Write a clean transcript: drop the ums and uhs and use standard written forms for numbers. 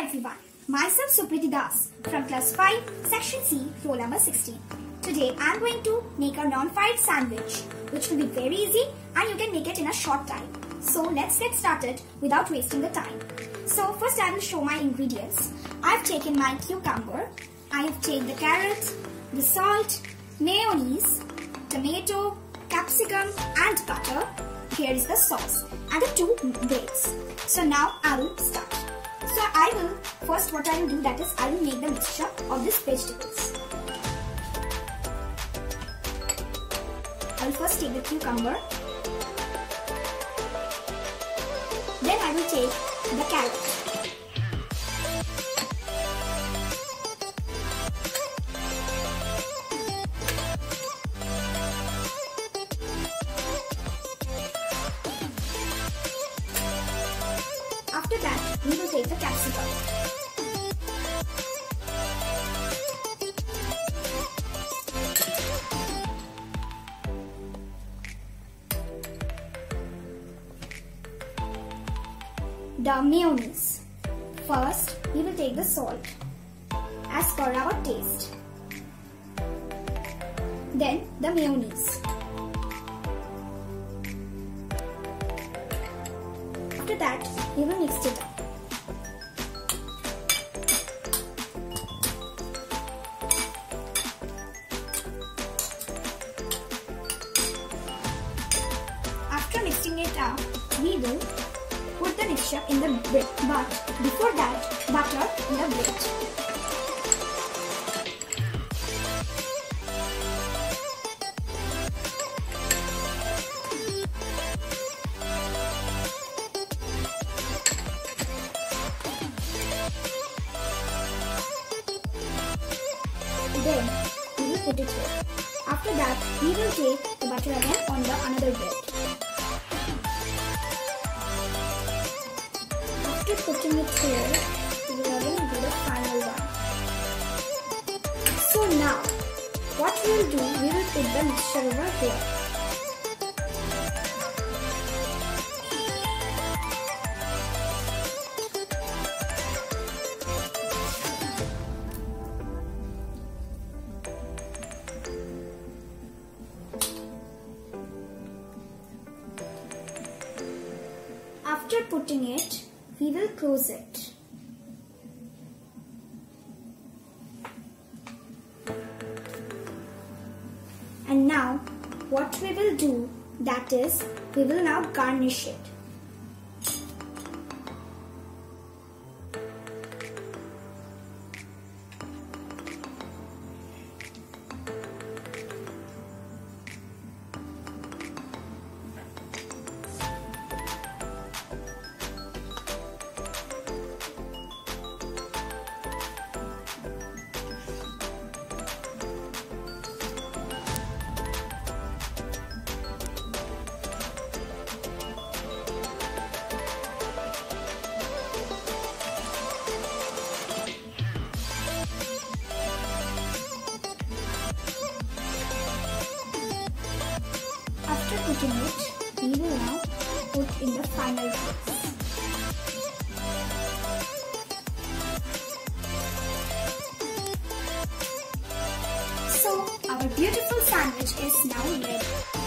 everyone, myself Supriti Das from class 5, section C, roll number 16. Today I am going to make a non-fried sandwich which will be very easy and you can make it in a short time. So let's get started without wasting the time. So first I will show my ingredients. I have taken my cucumber, I have taken the carrot, the salt, mayonnaise, tomato, capsicum and butter. Here is the sauce and the 2 breads. So now I will start. So what I will do, that is I will make the mixture of these vegetables. I will first take the cucumber. Then I will take the carrot. After that, we will take the capsicum. The mayonnaise. First, we will take the salt as per our taste. Then the mayonnaise. After that, we will mix it up. After mixing it up, we will put the mixture in the bread, but before that, butter in the bread. Then we will put it here. After that, we will take the butter again on the another bread. After putting it here, we will again do the final one. So now, what we will do, we will put the mixture over here. After putting it, we will close it. And now, what we will do, that is, we will now garnish it. After putting it, we will now put in the final place. So, our beautiful sandwich is now ready.